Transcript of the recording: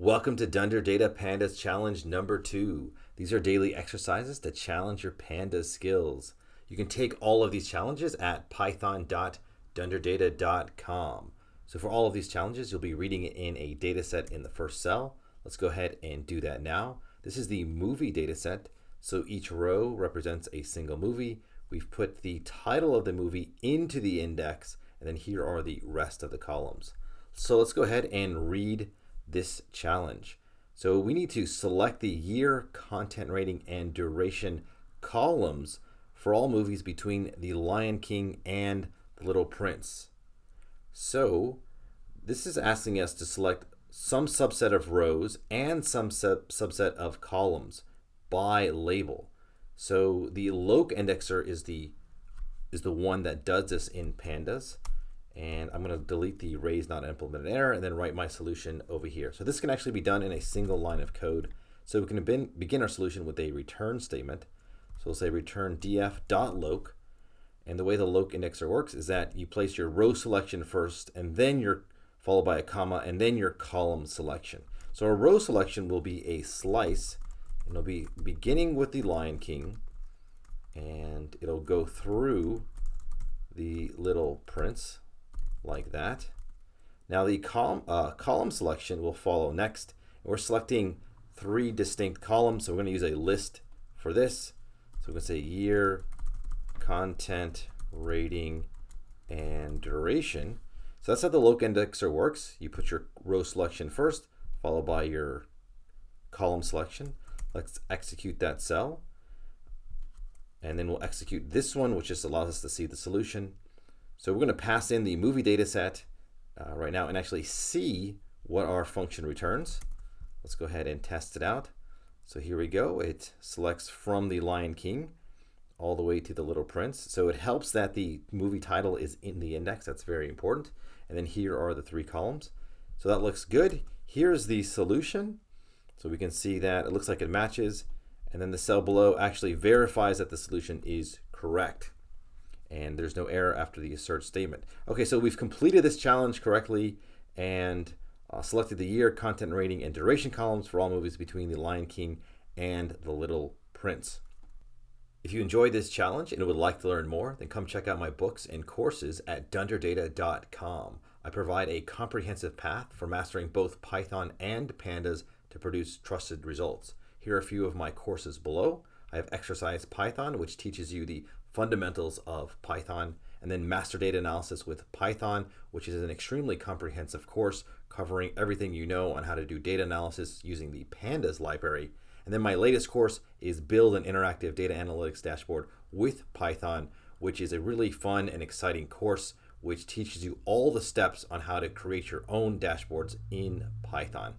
Welcome to Dunder Data Pandas Challenge number 2. These are daily exercises to challenge your pandas skills. You can take all of these challenges at python.dunderdata.com. So for all of these challenges, you'll be reading it in a data set in the first cell. Let's go ahead and do that now. This is the movie data set. So each row represents a single movie. We've put the title of the movie into the index, and then here are the rest of the columns. So let's go ahead and read this challenge. So we need to select the year, content rating, and duration columns for all movies between The Lion King and The Little Prince. So this is asking us to select some subset of rows and some subset of columns by label. So the loc indexer is the one that does this in pandas. And I'm going to delete the raise not implemented error and then write my solution over here. So this can actually be done in a single line of code. So we can begin our solution with a return statement. So we'll say return df.loc. And the way the loc indexer works is that you place your row selection first, and then followed by a comma, and then your column selection. So our row selection will be a slice, and it'll be beginning with the Lion King, and it'll go through the Little Prince, like that. Now the column selection will follow next. We're selecting 3 distinct columns, so we're going to use a list for this. So we're going to say year, content, rating, and duration. So that's how the loc indexer works. You put your row selection first, followed by your column selection. Let's execute that cell. And then we'll execute this one, which just allows us to see the solution. So we're going to pass in the movie data set right now and actually see what our function returns. Let's go ahead and test it out. So here we go. It selects from the Lion King all the way to the Little Prince. So it helps that the movie title is in the index. That's very important. And then here are the 3 columns. So that looks good. Here's the solution. So we can see that it looks like it matches. And then the cell below actually verifies that the solution is correct. And there's no error after the assert statement. Okay, so we've completed this challenge correctly and selected the year, content rating, and duration columns for all movies between The Lion King and The Little Prince. If you enjoyed this challenge and would like to learn more, then come check out my books and courses at dunderdata.com. I provide a comprehensive path for mastering both Python and Pandas to produce trusted results. Here are a few of my courses below. I have Exercise Python, which teaches you the fundamentals of Python, and then Master Data Analysis with Python, which is an extremely comprehensive course covering everything you know on how to do data analysis using the Pandas library. And then my latest course is Build an Interactive Data Analytics Dashboard with Python, which is a really fun and exciting course which teaches you all the steps on how to create your own dashboards in Python.